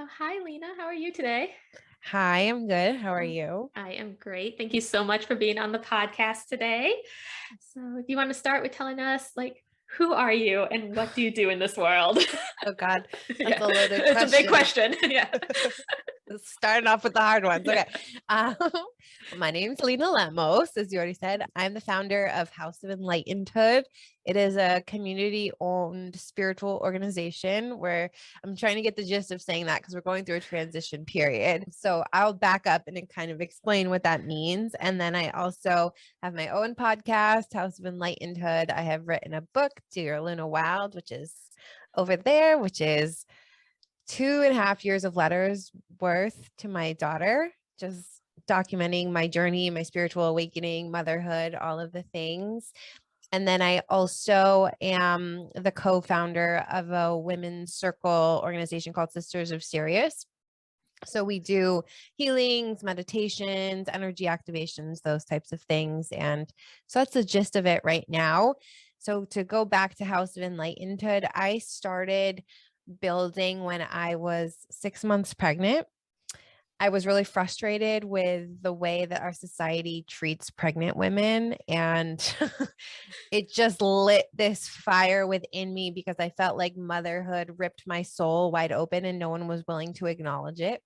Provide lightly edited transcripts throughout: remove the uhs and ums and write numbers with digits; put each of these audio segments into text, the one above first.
So, hi, Lena. How are you today? Hi, I'm good. How are Oh, you? I am great. Thank you so much for being on the podcast today. So, if you want to start with telling us, who are you and what do you do in this world? Oh God, that's Yeah, a loaded it's a big question. question. Yeah. Starting off with the hard ones. Yeah. Okay. Um, my name's Leena Lemos, as you already said. I'm the founder of House of Enlightenedhood. It is a community-owned spiritual organization where I'm trying to get the gist of saying that because we're going through a transition period. So I'll back up and then kind of explain what that means. And then I also have my own podcast, House of Enlightenedhood. I have written a book, Dear Luna Wilde, which is over there, which is 2.5 years of letters worth to my daughter, just documenting my journey, my spiritual awakening, motherhood, all of the things. And then I also am the co-founder of a women's circle organization called Sisters of Sirius. So we do healings, meditations, energy activations, those types of things. And so that's the gist of it right now. So to go back to House of Enlightenedhood, I started building when I was 6 months pregnant. I was really frustrated with the way that our society treats pregnant women. And it just lit this fire within me because I felt like motherhood ripped my soul wide open and no one was willing to acknowledge it.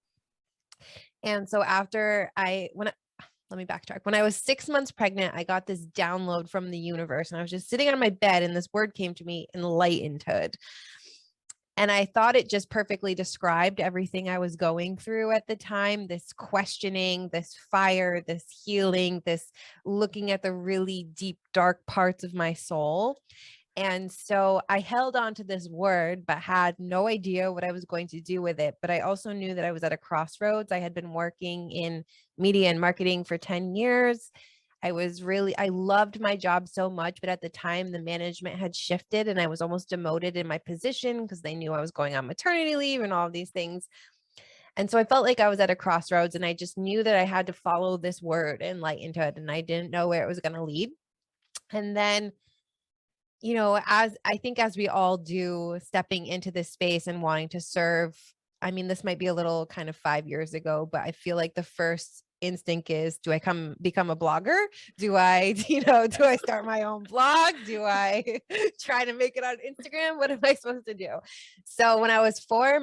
And so let me backtrack. When I was 6 months pregnant, I got this download from the universe and I was just sitting on my bed and this word came to me, enlightenedhood. And I thought it just perfectly described everything I was going through at the time, this questioning, this fire, this healing, this looking at the really deep, dark parts of my soul. And so I held on to this word, but had no idea what I was going to do with it. But I also knew that I was at a crossroads. I had been working in media and marketing for 10 years. I loved my job so much, but at the time the management had shifted and I was almost demoted in my position because they knew I was going on maternity leave and all of these things. And so I felt like I was at a crossroads and I just knew that I had to follow this word, enlightened, and I didn't know where it was going to lead. And then as I think as we all do, stepping into this space and wanting to serve, I mean, this might be a little kind of 5 years ago, but I feel like the first instinct is, do I become a blogger? Do I, do I start my own blog? Do I try to make it on Instagram? What am I supposed to do? So when I was 4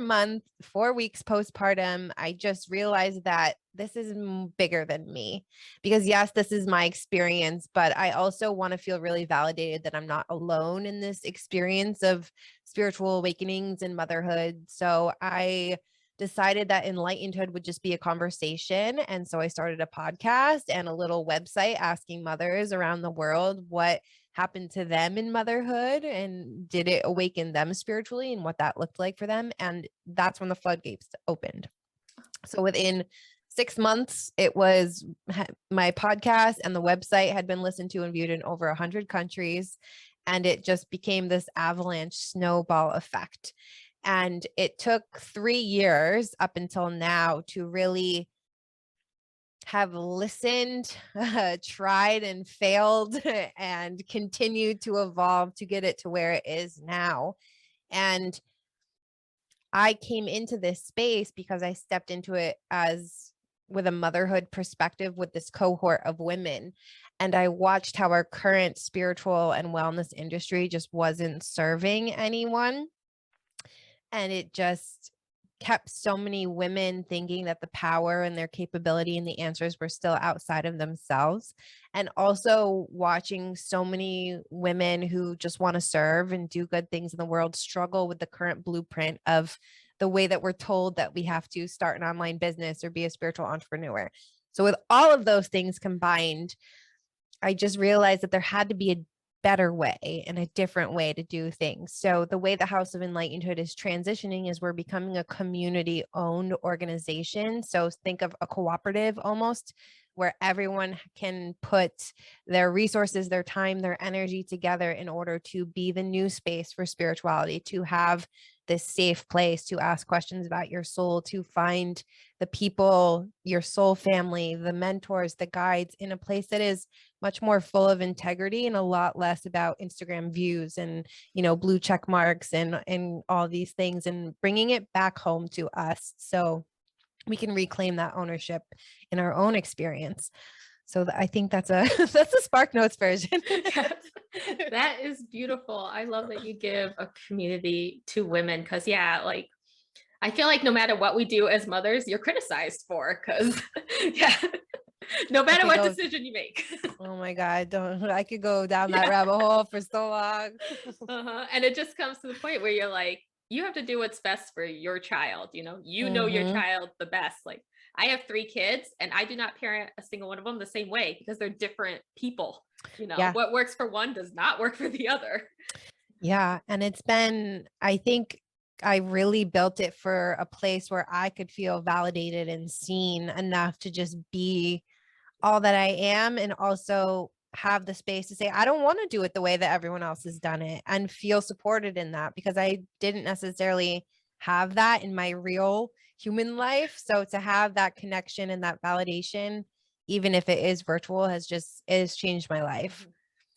weeks postpartum, I just realized that this is bigger than me because yes, this is my experience, but I also want to feel really validated that I'm not alone in this experience of spiritual awakenings and motherhood. So I decided that enlightenedhood would just be a conversation. And so I started a podcast and a little website asking mothers around the world what happened to them in motherhood and did it awaken them spiritually and what that looked like for them. And that's when the floodgates opened. So within 6 months, my podcast and the website had been listened to and viewed in over 100 countries. And it just became this avalanche snowball effect. And it took 3 years up until now to really have listened, tried and failed, and continued to evolve to get it to where it is now. And I came into this space because I stepped into it with a motherhood perspective with this cohort of women. And I watched how our current spiritual and wellness industry just wasn't serving anyone. And it just kept so many women thinking that the power and their capability and the answers were still outside of themselves. And also watching so many women who just want to serve and do good things in the world struggle with the current blueprint of the way that we're told that we have to start an online business or be a spiritual entrepreneur. So with all of those things combined, I just realized that there had to be a better way and a different way to do things. So the way the House of Enlightenedhood is transitioning is we're becoming a community owned organization. So think of a cooperative almost, where everyone can put their resources, their time, their energy together in order to be the new space for spirituality, to have this safe place to ask questions about your soul, to find the people, your soul family, the mentors, the guides, in a place that is much more full of integrity and a lot less about Instagram views and, blue check marks and all these things, and bringing it back home to us so we can reclaim that ownership in our own experience. So I think that's a that's a Spark Notes version. Yes, that is beautiful. I love that you give a community to women, because like I feel like no matter what we do as mothers, you're criticized for, because yeah, no matter what decision you make. Oh my God, I could go down that rabbit hole for so long. And it just comes to the point where you're like, you have to do what's best for your child. You know your child the best. Like, I have 3 kids and I do not parent a single one of them the same way, because they're different people. What works for one does not work for the other. Yeah. And it's been, I think I really built it for a place where I could feel validated and seen enough to just be all that I am, and also have the space to say, I don't want to do it the way that everyone else has done it, and feel supported in that, because I didn't necessarily have that in my real human life. So to have that connection and that validation, even if it is virtual, has changed my life.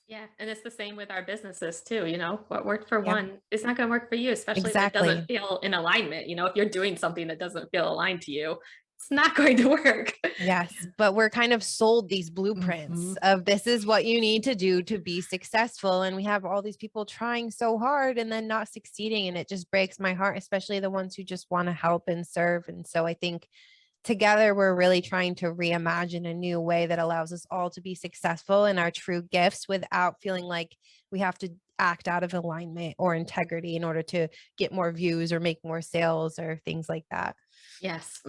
Yeah. And it's the same with our businesses too. What worked for one is not going to work for you, especially if it doesn't feel in alignment. If you're doing something that doesn't feel aligned to you, it's not going to work. Yes, but we're kind of sold these blueprints of this is what you need to do to be successful. And we have all these people trying so hard and then not succeeding. And it just breaks my heart, especially the ones who just want to help and serve. And so I think together we're really trying to reimagine a new way that allows us all to be successful in our true gifts without feeling like we have to act out of alignment or integrity in order to get more views or make more sales or things like that. Yes,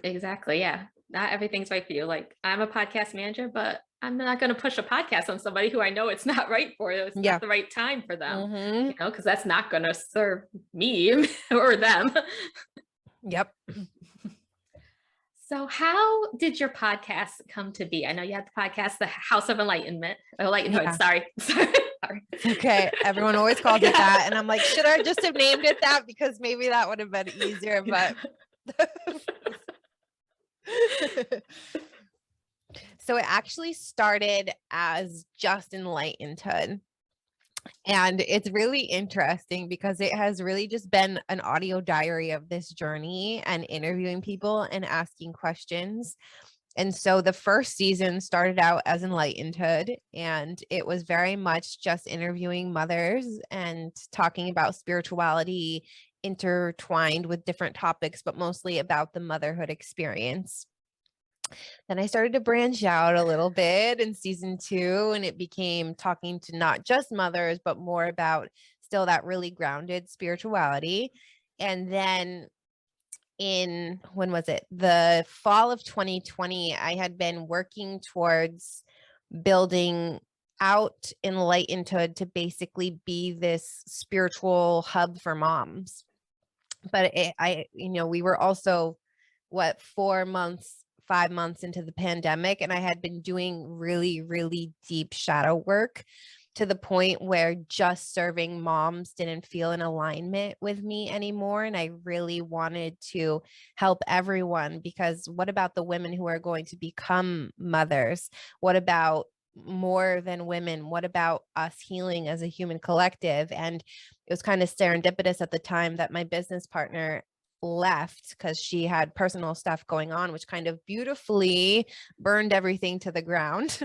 exactly. Yeah. Not everything's right for you. Like, I'm a podcast manager, but I'm not going to push a podcast on somebody who I know it's not right for. It's not the right time for them, because that's not going to serve me or them. Yep. So how did your podcast come to be? I know you had the podcast, the House of Enlightenedhood. Sorry. Okay. Everyone always calls it that. And I'm like, should I just have named it that? Because maybe that would have been easier, but. So it actually started as just Enlightenedhood. And it's really interesting because it has really just been an audio diary of this journey and interviewing people and asking questions. And so the first season started out as Enlightenedhood, and it was very much just interviewing mothers and talking about spirituality intertwined with different topics, but mostly about the motherhood experience. Then I started to branch out a little bit in season 2, and it became talking to not just mothers, but more about still that really grounded spirituality. And then when was it? The fall of 2020, I had been working towards building out Enlightenedhood to basically be this spiritual hub for moms. But we were also 5 months into the pandemic, and I had been doing really, really deep shadow work to the point where just serving moms didn't feel in alignment with me anymore. And I really wanted to help everyone, because what about the women who are going to become mothers? What about more than women? What about us healing as a human collective? And it was kind of serendipitous at the time that my business partner left because she had personal stuff going on, which kind of beautifully burned everything to the ground.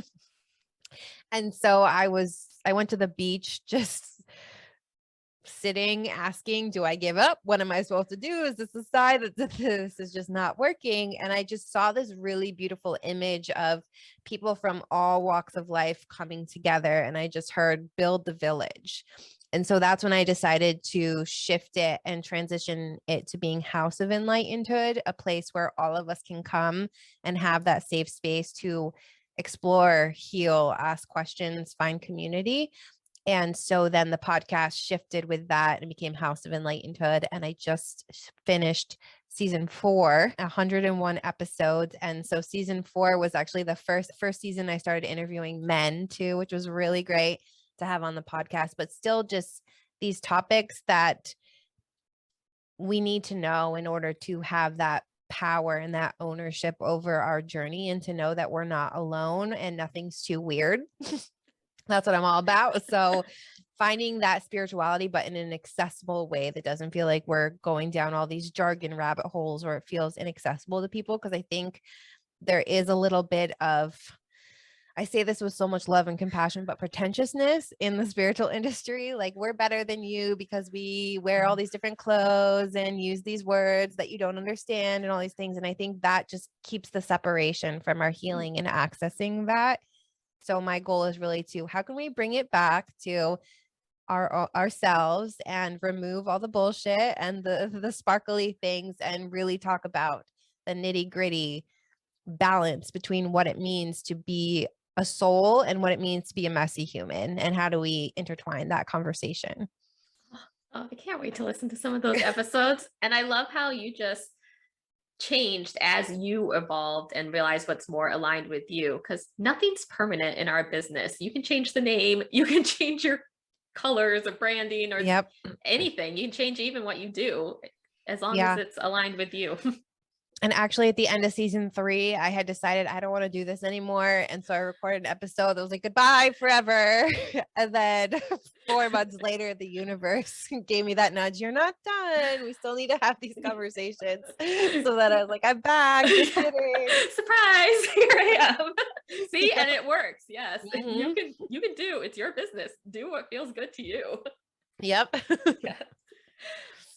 And so I went to the beach, just sitting, asking, do I give up? What am I supposed to do? Is this a sign that this is just not working? And I just saw this really beautiful image of people from all walks of life coming together. And I just heard build the village. And so that's when I decided to shift it and transition it to being House of Enlightenedhood, a place where all of us can come and have that safe space to explore, heal, ask questions, find community. And so then the podcast shifted with that and became House of Enlightenedhood. And I just finished season 4, 101 episodes. And so season 4 was actually the first season I started interviewing men too, which was really great to have on the podcast, but still just these topics that we need to know in order to have that power and that ownership over our journey, and to know that we're not alone and nothing's too weird. That's what I'm all about. So finding that spirituality, but in an accessible way that doesn't feel like we're going down all these jargon rabbit holes, or it feels inaccessible to people. Because I think there is a little bit of, I say this with so much love and compassion, but pretentiousness in the spiritual industry. Like, we're better than you because we wear all these different clothes and use these words that you don't understand and all these things. And I think that just keeps the separation from our healing and accessing that. So my goal is really to, how can we bring it back to ourselves and remove all the bullshit and the sparkly things, and really talk about the nitty-gritty balance between what it means to be a soul and what it means to be a messy human, and how do we intertwine that conversation. Oh, I can't wait to listen to some of those episodes. And I love how you just changed as you evolved and realized what's more aligned with you, because nothing's permanent in our business. You can change the name, you can change your colors or branding or anything. You can change even what you do as long as it's aligned with you. And actually, at the end of season 3, I had decided I don't want to do this anymore. And so I recorded an episode that was like, goodbye forever. And then 4 months later, the universe gave me that nudge. You're not done. We still need to have these conversations. So that I was like, I'm back. Just kidding. Surprise. Here I am. See, and it works. Yes. You can do, it's your business. Do what feels good to you. Yep. Yes.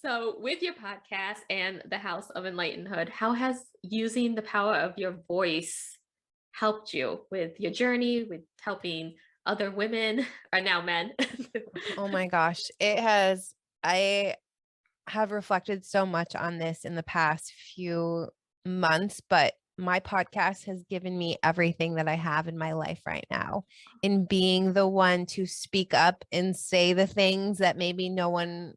So with your podcast and the House of Enlightenedhood, how has using the power of your voice helped you with your journey, with helping other women, or now men? Oh my gosh. It has. I have reflected so much on this in the past few months, but my podcast has given me everything that I have in my life right now, in being the one to speak up and say the things that maybe no one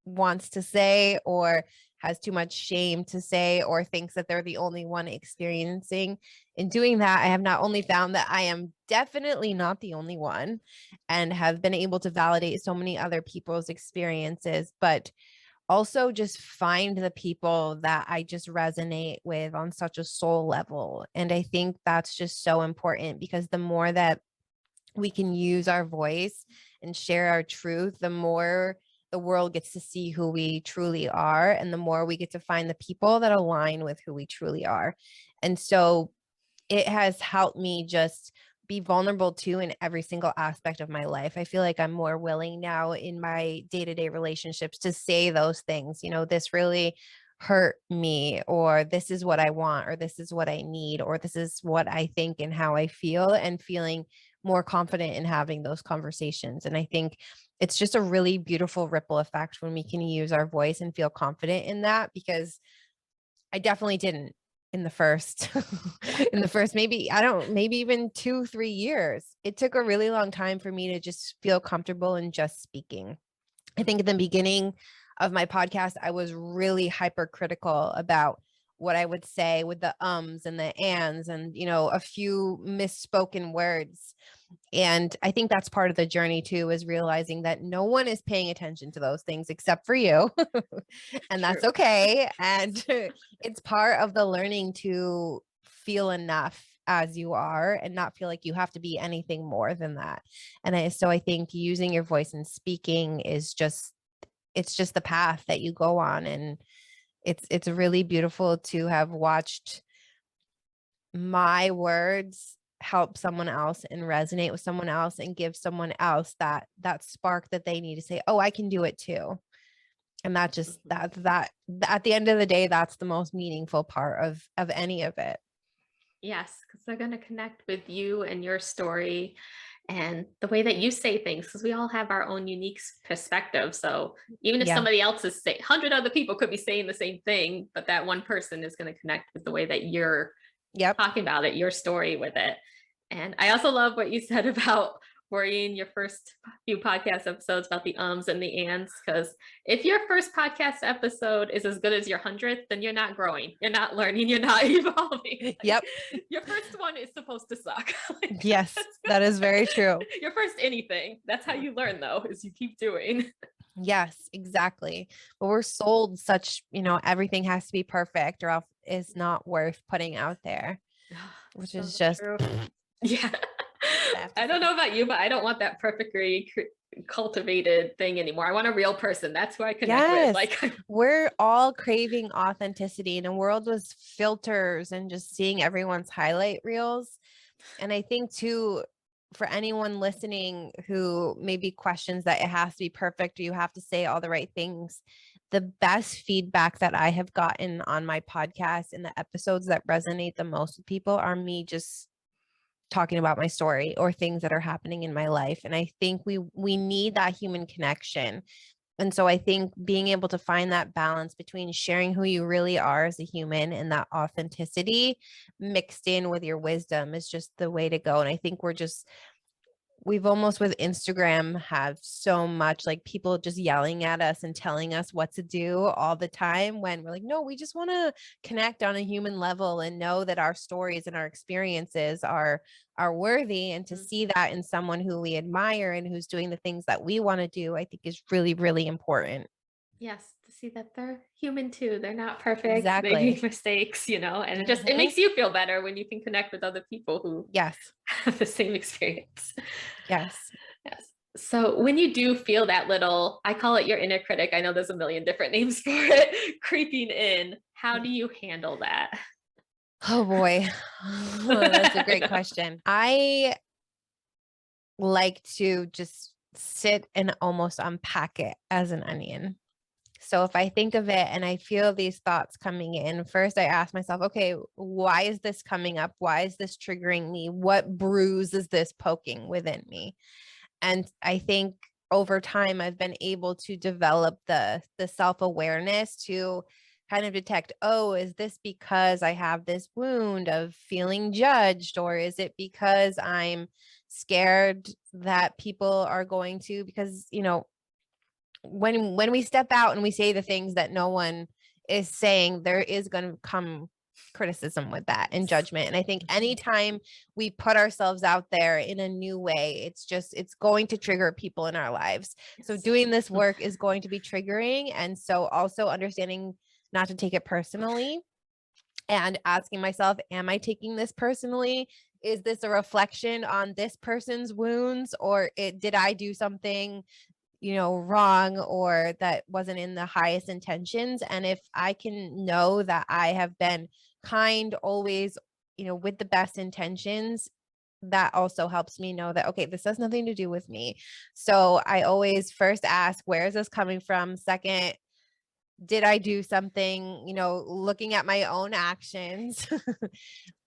wants to say, or has too much shame to say, or thinks that they're the only one experiencing. In doing that, I have not only found that I am definitely not the only one, and have been able to validate so many other people's experiences, but also just find the people that I just resonate with on such a soul level. And I think that's just so important, because the more that we can use our voice and share our truth, the more the world gets to see who we truly are, and the more we get to find the people that align with who we truly are. And so it has helped me just be vulnerable too in every single aspect of my life. I feel like I'm more willing now in my day-to-day relationships to say those things, this really hurt me, or this is what I want, or this is what I need, or this is what I think and how I feel, and feeling more confident in having those conversations. And I think it's just a really beautiful ripple effect when we can use our voice and feel confident in that, because I definitely didn't in the first, maybe even 2-3 years. It took a really long time for me to just feel comfortable in just speaking. I think at the beginning of my podcast, I was really hypercritical about what I would say, with the ums and the ands and, a few misspoken words. And I think that's part of the journey too, is realizing that no one is paying attention to those things except for you. And that's okay. And it's part of the learning to feel enough as you are, and not feel like you have to be anything more than that. And so I think using your voice and speaking is just the path that you go on. And it's really beautiful to have watched my words help someone else and resonate with someone else, and give someone else that spark that they need to say, oh, I can do it too. And that just that at the end of the day, that's the most meaningful part of any of it. Yes, because they're going to connect with you and your story and the way that you say things, because we all have our own unique perspective. So even if somebody else is saying, 100 other people could be saying the same thing, but that one person is going to connect with the way that you're talking about it, your story with it. And I also love what you said about worrying your first few podcast episodes about the ums and the ands, because if your first podcast episode is as good as your 100th, then you're not growing, you're not learning, you're not evolving. Yep. Your first one is supposed to suck. Yes, that is very true. Your first anything. That's how you learn, though, is you keep doing. Yes, exactly. But we're sold such, everything has to be perfect or else it's not worth putting out there, which So is just, true. Yeah. I have to I don't say. know about you, but I don't want that perfectly cultivated thing anymore. I want a real person. That's who I connect with. Yes, Like, we're all craving authenticity in a world with filters and just seeing everyone's highlight reels. And I think too, for anyone listening who maybe questions that it has to be perfect or you have to say all the right things, the best feedback that I have gotten on my podcast and the episodes that resonate the most with people are me just talking about my story or things that are happening in my life. And I think we need that human connection. And so I think being able to find that balance between sharing who you really are as a human and that authenticity mixed in with your wisdom is just the way to go. And I think we've almost with Instagram have so much like people just yelling at us and telling us what to do all the time when we're like, no, we just want to connect on a human level and know that our stories and our experiences are worthy. And to see that in someone who we admire and who's doing the things that we want to do, I think is really, really important. yes, to see that they're human too. They're not perfect. They Exactly. make mistakes, and it Mhm. makes you feel better when you can connect with other people who Yes. have the same experience. Yes. Yes. So when you do feel that little, I call it your inner critic. I know there's a million different names for it, creeping in. How do you handle that? Oh boy. That's a I great know. question. I like to just sit and almost unpack it as an onion. So if I think of it and I feel these thoughts coming in, first I ask myself, okay, why is this coming up? Why is this triggering me? What bruise is this poking within me? And I think over time I've been able to develop the self-awareness to kind of detect, oh, is this because I have this wound of feeling judged, or is it because I'm scared that people are going to, because when we step out and we say the things that no one is saying, there is going to come criticism with that and Yes. judgment. And I think anytime we put ourselves out there in a new way, it's going to trigger people in our lives. So Yes. doing this work is going to be triggering. And so also understanding not to take it personally and asking myself, am I taking this personally? Is this a reflection on this person's wounds, or did I do something wrong or that wasn't in the highest intentions? And if I can know that I have been kind always, with the best intentions, that also helps me know that, okay, this has nothing to do with me. So I always first ask, where is this coming from? Second, did I do something, looking at my own actions?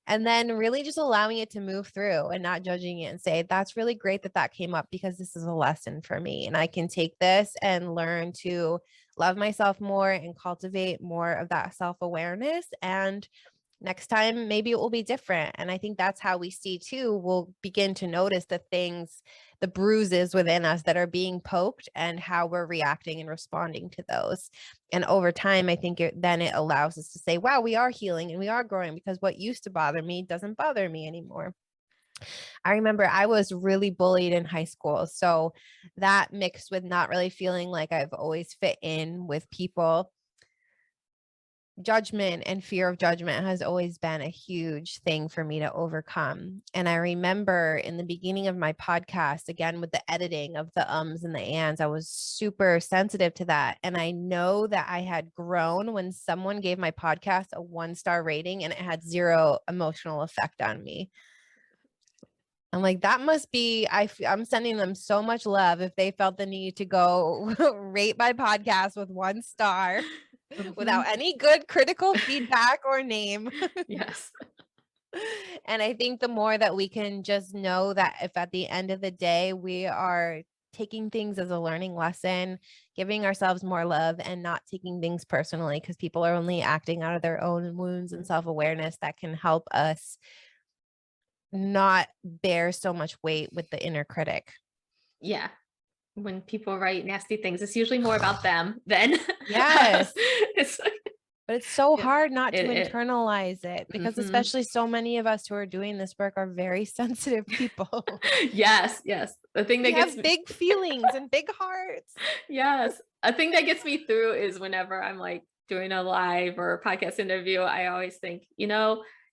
And then really just allowing it to move through and not judging it and say, that's really great that that came up because this is a lesson for me. And I can take this and learn to love myself more and cultivate more of that self-awareness. And next time, maybe it will be different. And I think that's how we see too. We'll begin to notice the things, the bruises within us that are being poked and how we're reacting and responding to those. And over time, I think then it allows us to say, wow, we are healing and we are growing because what used to bother me doesn't bother me anymore. I remember I was really bullied in high school. So that mixed with not really feeling like I've always fit in with people, judgment and fear of judgment has always been a huge thing for me to overcome. And I remember in the beginning of my podcast, again, with the editing of the ums and the ands, I was super sensitive to that. And I know that I had grown when someone gave my podcast a 1-star rating and it had zero emotional effect on me. I'm like, that must be, I'm sending them so much love if they felt the need to go rate my podcast with 1 star without any good critical feedback or name. Yes. And I think the more that we can just know that if at the end of the day, we are taking things as a learning lesson, giving ourselves more love and not taking things personally because people are only acting out of their own wounds and self-awareness, that can help us not bear so much weight with the inner critic. Yeah. When people write nasty things, it's usually more about them than Yes. us. It's like, But it's so yeah, hard not to it internalize it because mhm. especially so many of us who are doing this work are very sensitive people. Yes, yes. The thing We that gets have big feelings and big hearts. yes. a thing that gets me through is whenever I'm like doing a live or a podcast interview, I always think,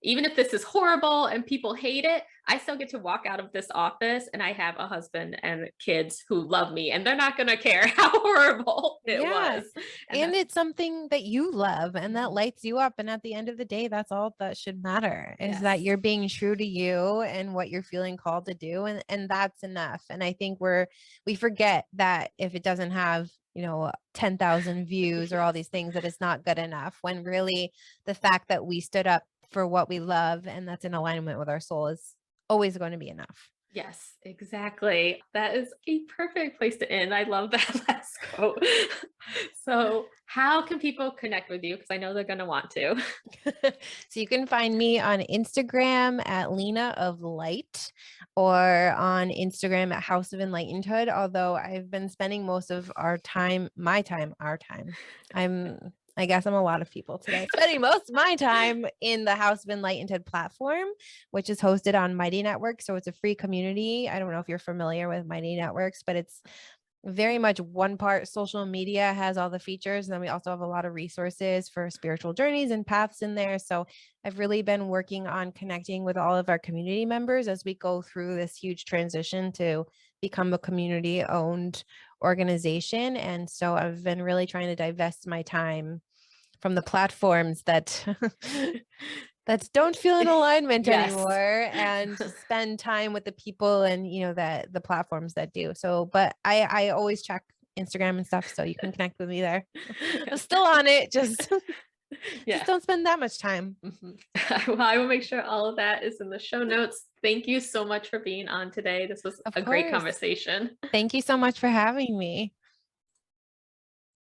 even if this is horrible and people hate it, I still get to walk out of this office and I have a husband and kids who love me and they're not going to care how horrible it Yeah. was. And it's something that you love and that Mhm. lights you up. And at the end of the day, that's all that should matter, is that Yes. you're being true to you and what you're feeling called to do. And that's enough. And I think we forget that if it doesn't have, 10,000 views or all these things, that it's not good enough, when really the fact that we stood up for what we love and that's in alignment with our soul is always going to be enough. Yes, exactly. That is a perfect place to end. I love that last quote. So, how can people connect with you? Because I know they're going to want to. So you can find me on Instagram at Leena of Light, or on Instagram at House of Enlightenedhood. Although I've been spending most of our time. I guess I'm a lot of people today, spending most of my time in the House of Enlightenedhood platform, which is hosted on Mighty Network. So it's a free community. I don't know if you're familiar with Mighty Networks, but it's very much one part social media, has all the features, and then we also have a lot of resources for spiritual journeys and paths in there. So I've really been working on connecting with all of our community members as we go through this huge transition to become a community owned organization. And so I've been really trying to divest my time from the platforms that that don't feel in alignment Yes. anymore, and to spend time with the people and the platforms that do. So but I always check Instagram and stuff, so you can connect with me there. I'm still on it, just Yeah. don't spend that much time. Well, I will make sure all of that is in the show notes. Thank you so much for being on today. This was Of a great course. conversation. Thank you so much for having me.